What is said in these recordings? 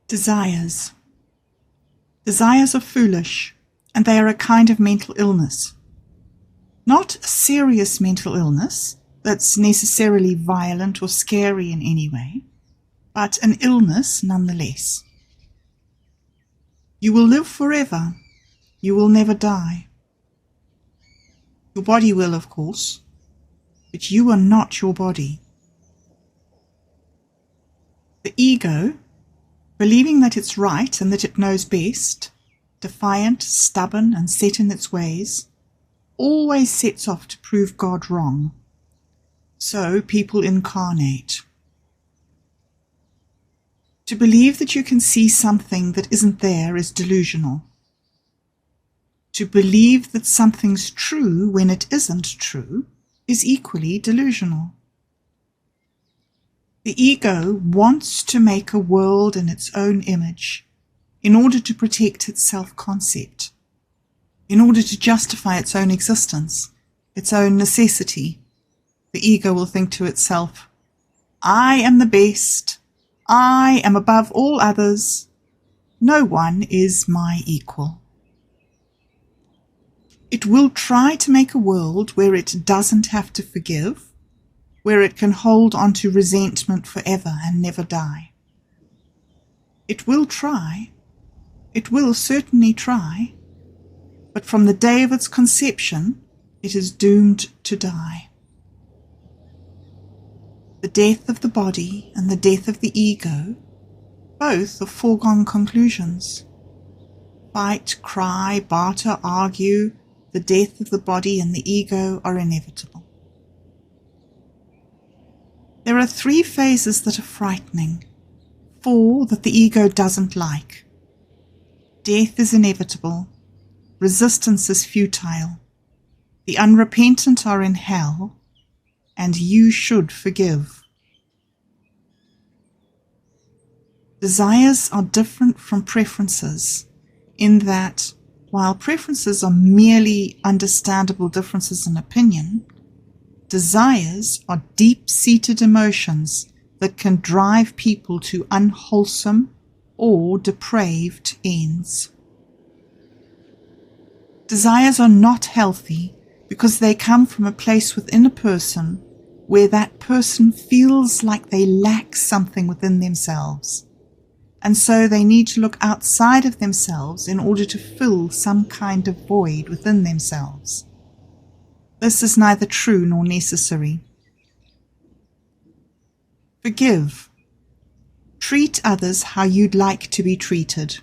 Desires. Desires are foolish, and they are a kind of mental illness. Not a serious mental illness that's necessarily violent or scary in any way, but an illness nonetheless. You will live forever. You will never die. Your body will, of course, but you are not your body. The ego, believing that it's right and that it knows best, defiant, stubborn, and set in its ways, always sets off to prove God wrong. So people incarnate. To believe that you can see something that isn't there is delusional. To believe that something's true when it isn't true is equally delusional. The ego wants to make a world in its own image in order to protect its self-concept, in order to justify its own existence, its own necessity. The ego will think to itself, I am the best, I am above all others, no one is my equal. It will try to make a world where it doesn't have to forgive, where it can hold on to resentment forever and never die. It will try, it will certainly try, but from the day of its conception, it is doomed to die. The death of the body and the death of the ego, both are foregone conclusions. Fight, cry, barter, argue, the death of the body and the ego are inevitable. There are 3 phases that are frightening, 4 that the ego doesn't like. Death is inevitable, resistance is futile, the unrepentant are in hell, and you should forgive. Desires are different from preferences in that, while preferences are merely understandable differences in opinion, desires are deep-seated emotions that can drive people to unwholesome or depraved ends. Desires are not healthy because they come from a place within a person where that person feels like they lack something within themselves, and so they need to look outside of themselves in order to fill some kind of void within themselves. This is neither true nor necessary. Forgive. Treat others how you'd like to be treated.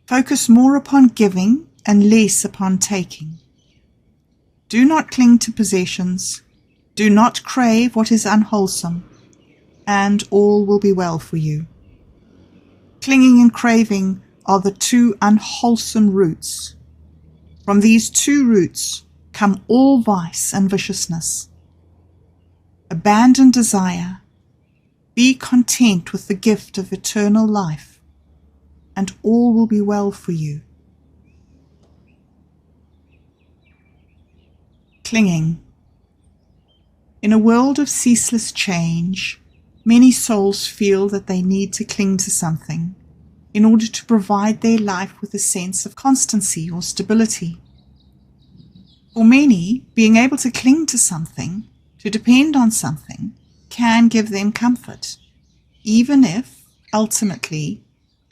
Focus more upon giving and less upon taking. Do not cling to possessions. Do not crave what is unwholesome, and all will be well for you. Clinging and craving are the 2 unwholesome roots. From these 2 roots come all vice and viciousness. Abandon desire. Be content with the gift of eternal life, and all will be well for you. Clinging. In a world of ceaseless change, many souls feel that they need to cling to something in order to provide their life with a sense of constancy or stability. For many, being able to cling to something, to depend on something, can give them comfort, even if, ultimately,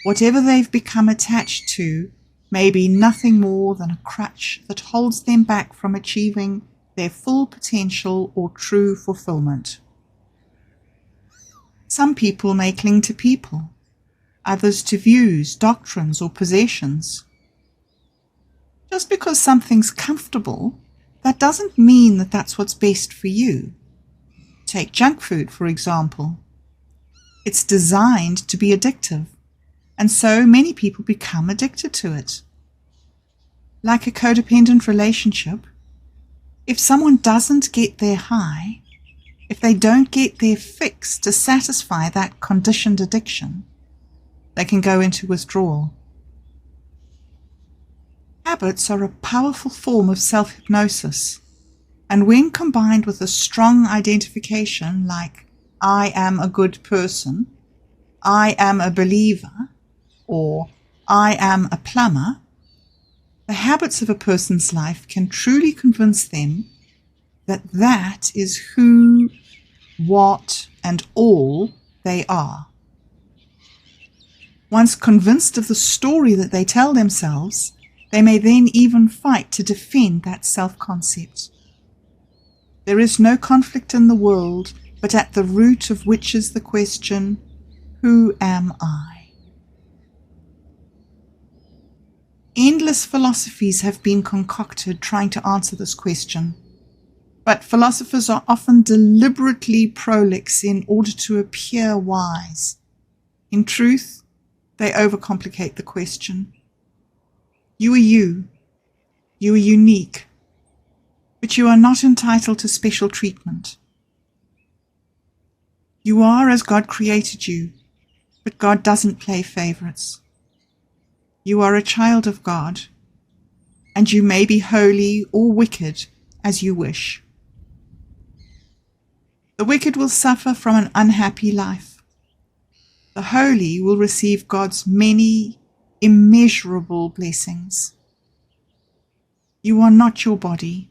whatever they've become attached to may be nothing more than a crutch that holds them back from achieving their full potential or true fulfillment. Some people may cling to people, others to views, doctrines, or possessions. Just because something's comfortable, that doesn't mean that that's what's best for you. Take junk food, for example. It's designed to be addictive, and so many people become addicted to it. Like a codependent relationship, if someone doesn't get their high, if they don't get their fix to satisfy that conditioned addiction, they can go into withdrawal. Habits are a powerful form of self-hypnosis, and when combined with a strong identification like, I am a good person, I am a believer or I am a plumber, the habits of a person's life can truly convince them that that is who, what, and all they are. Once convinced of the story that they tell themselves, they may then even fight to defend that self-concept. There is no conflict in the world, but at the root of which is the question, who am I? Endless philosophies have been concocted trying to answer this question, but philosophers are often deliberately prolix in order to appear wise. In truth, they overcomplicate the question. You are you. You are unique. But you are not entitled to special treatment. You are as God created you, but God doesn't play favorites. You are a child of God, and you may be holy or wicked as you wish. The wicked will suffer from an unhappy life. The holy will receive God's many immeasurable blessings. You are not your body.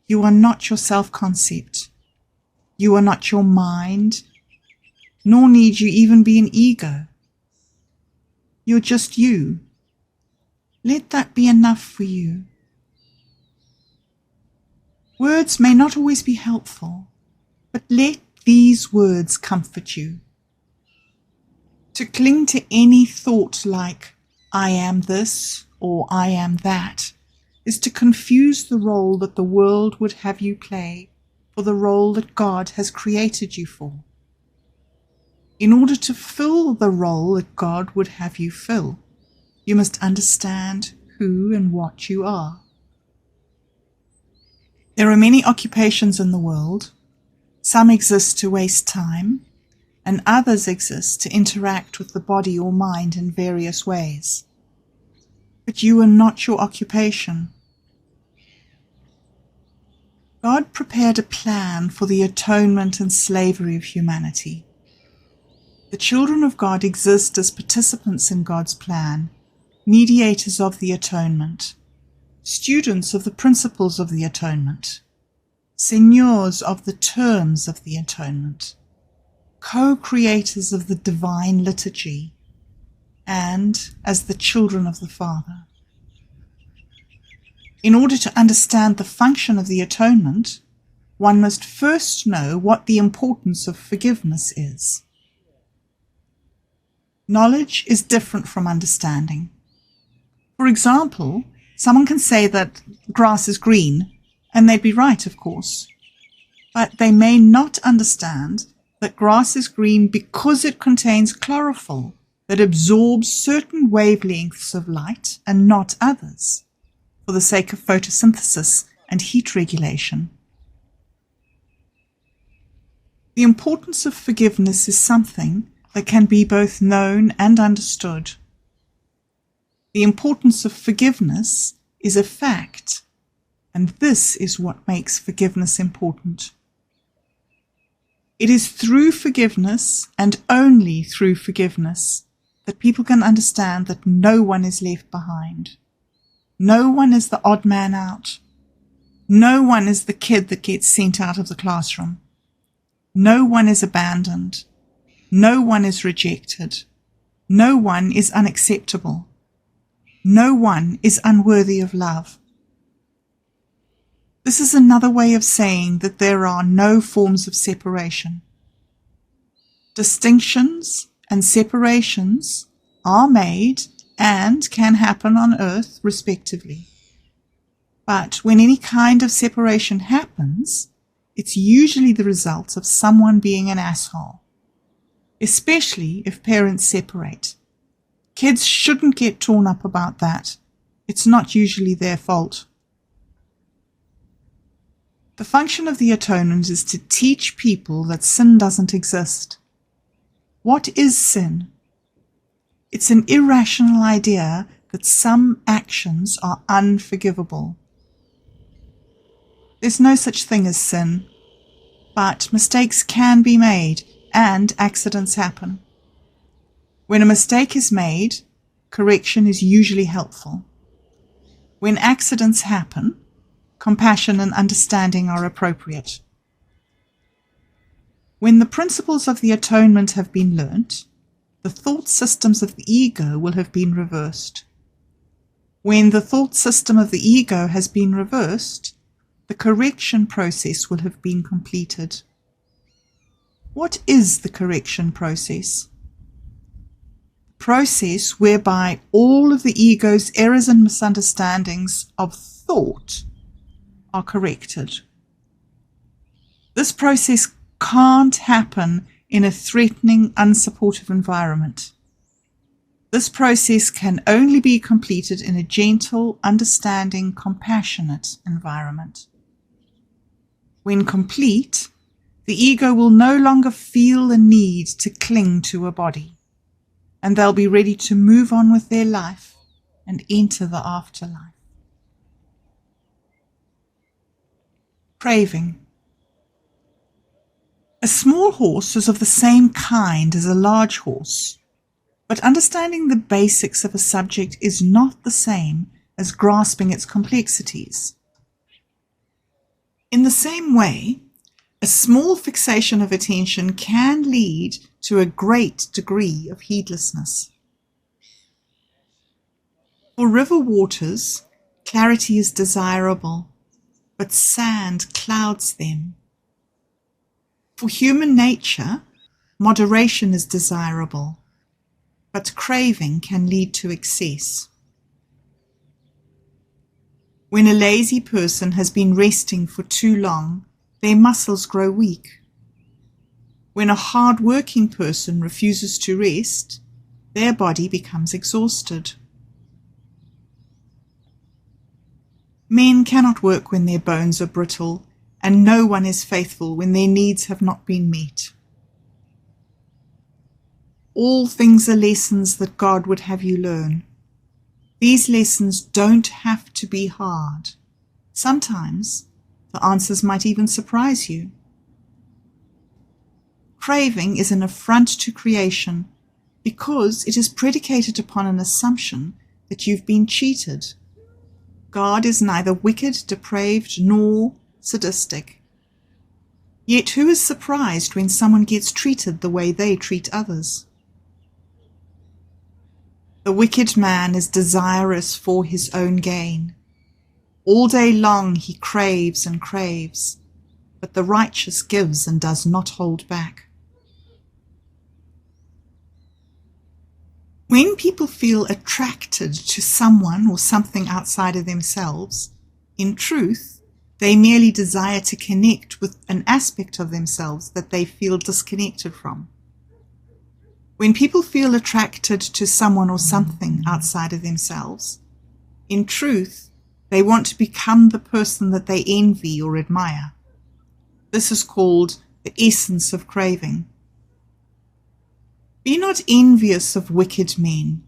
You are not your self-concept. You are not your mind, nor need you even be an ego. You're just you. Let that be enough for you. Words may not always be helpful, but let these words comfort you. To cling to any thought like, I am this or I am that, is to confuse the role that the world would have you play for the role that God has created you for. In order to fill the role that God would have you fill, you must understand who and what you are. There are many occupations in the world. Some exist to waste time, and others exist to interact with the body or mind in various ways. But you are not your occupation. God prepared a plan for the atonement and slavery of humanity. The children of God exist as participants in God's plan, mediators of the atonement, students of the principles of the atonement, seigneurs of the terms of the atonement, co-creators of the divine liturgy, and as the children of the Father. In order to understand the function of the atonement, one must first know what the importance of forgiveness is. Knowledge is different from understanding. For example, someone can say that grass is green, and they'd be right, of course. But they may not understand that grass is green because it contains chlorophyll that absorbs certain wavelengths of light and not others, for the sake of photosynthesis and heat regulation. The importance of forgiveness is something that can be both known and understood. The importance of forgiveness is a fact, and this is what makes forgiveness important. It is through forgiveness, and only through forgiveness, that people can understand that no one is left behind. No one is the odd man out. No one is the kid that gets sent out of the classroom. No one is abandoned. No one is rejected. No one is unacceptable. No one is unworthy of love. This is another way of saying that there are no forms of separation. Distinctions and separations are made and can happen on earth respectively. But when any kind of separation happens, it's usually the result of someone being an asshole, especially if parents separate. Kids shouldn't get torn up about that. It's not usually their fault. The function of the atonement is to teach people that sin doesn't exist. What is sin? It's an irrational idea that some actions are unforgivable. There's no such thing as sin, but mistakes can be made and accidents happen. When a mistake is made, correction is usually helpful. When accidents happen, compassion and understanding are appropriate. When the principles of the atonement have been learnt, the thought systems of the ego will have been reversed. When the thought system of the ego has been reversed, the correction process will have been completed. What is the correction process? The process whereby all of the ego's errors and misunderstandings of thought are corrected. This process can't happen in a threatening, unsupportive environment. This process can only be completed in a gentle, understanding, compassionate environment. When complete, the ego will no longer feel the need to cling to a body, and they'll be ready to move on with their life and enter the afterlife. Craving. A small horse is of the same kind as a large horse, but understanding the basics of a subject is not the same as grasping its complexities. In the same way, a small fixation of attention can lead to a great degree of heedlessness. For river waters, clarity is desirable, but sand clouds them. For human nature, moderation is desirable, but craving can lead to excess. When a lazy person has been resting for too long, their muscles grow weak. When a hard-working person refuses to rest, their body becomes exhausted. Men cannot work when their bones are brittle, and no one is faithful when their needs have not been met. All things are lessons that God would have you learn. These lessons don't have to be hard. Sometimes the answers might even surprise you. Craving is an affront to creation because it is predicated upon an assumption that you've been cheated. God is neither wicked, depraved, nor sadistic. Yet who is surprised when someone gets treated the way they treat others? The wicked man is desirous for his own gain. All day long he craves and craves, but the righteous gives and does not hold back. When people feel attracted to someone or something outside of themselves, in truth, they merely desire to connect with an aspect of themselves that they feel disconnected from. When people feel attracted to someone or something outside of themselves, in truth, they want to become the person that they envy or admire. This is called the essence of craving. Be not envious of wicked men,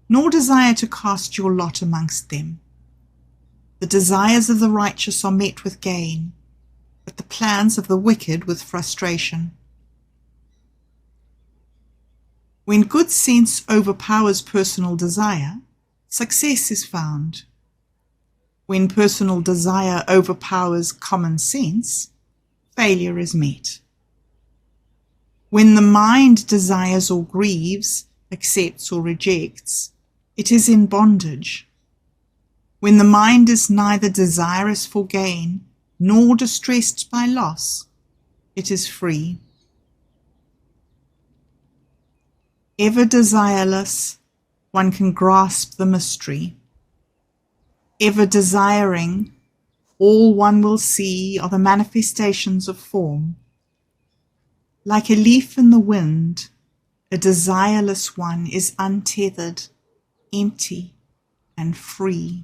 nor desire to cast your lot amongst them. The desires of the righteous are met with gain, but the plans of the wicked with frustration. When good sense overpowers personal desire, success is found. When personal desire overpowers common sense, failure is met. When the mind desires or grieves, accepts or rejects, it is in bondage. When the mind is neither desirous for gain nor distressed by loss, it is free. Ever desireless, one can grasp the mystery. Ever desiring, all one will see are the manifestations of form. Like a leaf in the wind, a desireless one is untethered, empty, and free.